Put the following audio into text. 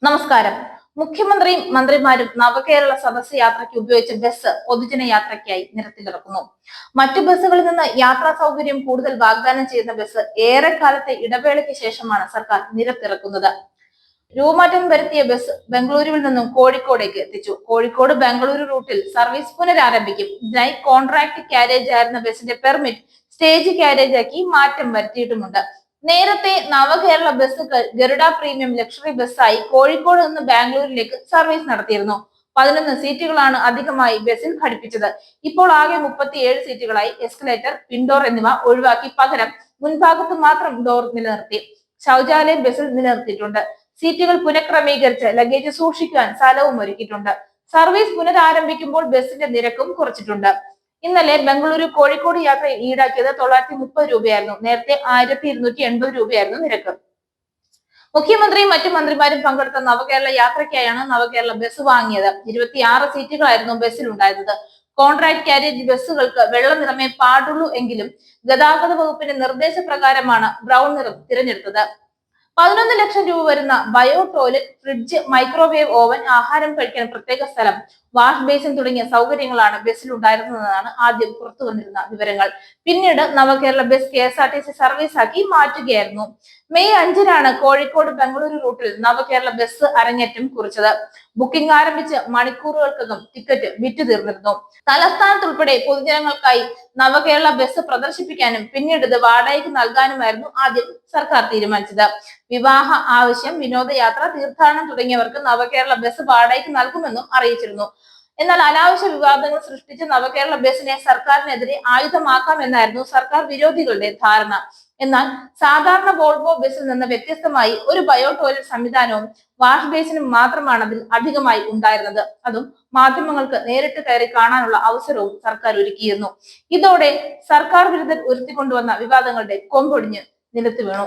നമസ്കാരം. മുഖ്യമന്ത്രിയും മന്ത്രിമാരും നവകേരള സദസ് യാത്രയ്ക്ക് ഉപയോഗിച്ച ബസ് പൊതുജന യാത്രയ്ക്കായി നിരത്തിലിറക്കുന്നു. മറ്റു ബസ്സുകളിൽ നിന്ന് യാത്രാ സൗകര്യം കൂടുതൽ വാഗ്ദാനം ചെയ്യുന്ന ബസ് ഏറെക്കാലത്തെ ഇടവേളയ്ക്ക് ശേഷമാണ് സർക്കാർ നിരത്തിറക്കുന്നത്. രൂപമാറ്റം വരുത്തിയ ബസ് ബംഗളൂരുവിൽ നിന്നും കോഴിക്കോടേക്ക് എത്തിച്ചു. കോഴിക്കോട് ബംഗളൂരു റൂട്ടിൽ സർവീസ് പുനരാരംഭിക്കും. ഇതിനായി കോൺട്രാക്ട് കാരേജ് ആയിരുന്ന ബസിന്റെ പെർമിറ്റ് സ്റ്റേജ് കാരേജ് ആക്കി മാറ്റം വരുത്തിയിട്ടുമുണ്ട്. നേരത്തെ Navakerala bus Garuda premium luxury ബസ്സായി കോഴിക്കോട് നിന്ന് ബാംഗ്ലൂരിലേക്ക് സർവീസ് നടത്തിയിരുന്നു. 11 സീറ്റുകളാണ് അധികമായി ബസ്സിൽ ഘടിപ്പിച്ചത്. ഇപ്പോൾ ആകെ 37 സീറ്റുകളായി. എസ്കലേറ്റർ, പിൻഡോർ എന്നിവ ഒഴിവാക്കി പകരം മുൻഭാഗത്ത് മാത്രം ഡോർ നിലനിർത്തി. ശൗചാലയം ബസ്സിൽ നിലനിർത്തിയിട്ടുണ്ട്. സീറ്റുകൾ പുനഃക്രമീകരിച്ച് ലഗേജ് സൂക്ഷിക്കുവാൻ സ്ഥലവും ഒരുക്കിയിട്ടുണ്ട്. സർവീസ് പുനരാരംഭിക്കുമ്പോൾ ബസിന്റെ നിരക്കും കുറച്ചിട്ടുണ്ട്. ഇന്നലെ ബംഗളൂരു കോഴിക്കോട് യാത്ര ഈടാക്കിയത് 930 രൂപയായിരുന്നു. നേരത്തെ 1280 രൂപയായിരുന്നു നിരക്ക്. മുഖ്യമന്ത്രിയും മറ്റു മന്ത്രിമാരും പങ്കെടുത്ത നവകേരള യാത്രയ്ക്കായാണ് നവകേരള ബസ് വാങ്ങിയത്. 26 സീറ്റുകളായിരുന്നു ബസ്സിൽ ഉണ്ടായിരുന്നത്. കോൺട്രാക്ട് കാരേജ് ബസ്സുകൾക്ക് വെള്ള നിറമേ പാടുള്ളൂ എങ്കിലും ഗതാഗത വകുപ്പിന്റെ നിർദ്ദേശപ്രകാരമാണ് ബ്രൗൺ നിറം തിരഞ്ഞെടുത്തത്. 11 ലക്ഷം രൂപ വരുന്ന bio toilet, fridge, microwave oven, ആഹാരം കഴിക്കാൻ പ്രത്യേക സ്ഥലം, വാഷ് ബേസിൻ തുടങ്ങിയ സൗകര്യങ്ങളാണ് ബസ്സിൽ ഉണ്ടായിരുന്നതെന്നാണ് ആദ്യം പുറത്തു വന്നിരുന്ന വിവരങ്ങൾ. പിന്നീട് നവകേരള ബസ് KSRTC സർവീസാക്കി മാറ്റുകയായിരുന്നു. മെയ് 5-നാണ് കോഴിക്കോട് ബംഗളൂരു റൂട്ടിൽ നവകേരള ബസ് അരങ്ങേറ്റം കുറിച്ചത്. ബുക്കിംഗ് ആരംഭിച്ച് മണിക്കൂറുകൾക്കകം ടിക്കറ്റ് വിറ്റു തീർന്നിരുന്നു. തലസ്ഥാനത്തുൾപ്പെടെ പൊതുജനങ്ങൾക്കായി നവകേരള ബസ് പ്രദർശിപ്പിക്കാനും പിന്നീട് ഇത് വാടകയ്ക്ക് നൽകാനുമായിരുന്നു ആദ്യം സർക്കാർ തീരുമാനിച്ചത്. വിവാഹ ആവശ്യം, വിനോദയാത്ര, തീർത്ഥാടനം തുടങ്ങിയവർക്ക് നവകേരള ബസ് വാടകയ്ക്ക് നൽകുമെന്നും അറിയിച്ചിരുന്നു. എന്നാൽ അനാവശ്യ വിവാദങ്ങൾ സൃഷ്ടിച്ച് നവകേരള ബസിനെ സർക്കാരിനെതിരെ ആയുധമാക്കാമെന്നായിരുന്നു സർക്കാർ വിരോധികളുടെ ധാരണ. എന്നാൽ സാധാരണ വോൾവോ ബസിൽ നിന്ന് വ്യത്യസ്തമായി ഒരു ബയോ ടോയ്ലറ്റ് സംവിധാനവും വാഷ് ബേസിനും മാത്രമാണ് അതിൽ അധികമായി ഉണ്ടായിരുന്നത്. അതും മാധ്യമങ്ങൾക്ക് നേരിട്ട് കയറി കാണാനുള്ള അവസരവും സർക്കാർ ഒരുക്കിയിരുന്നു. ഇതോടെ സർക്കാർ വിരുദ്ധർ ഉയർത്തിക്കൊണ്ടുവന്ന വിവാദങ്ങളുടെ കൊമ്പൊടിഞ്ഞ് നിലത്ത് വീണു.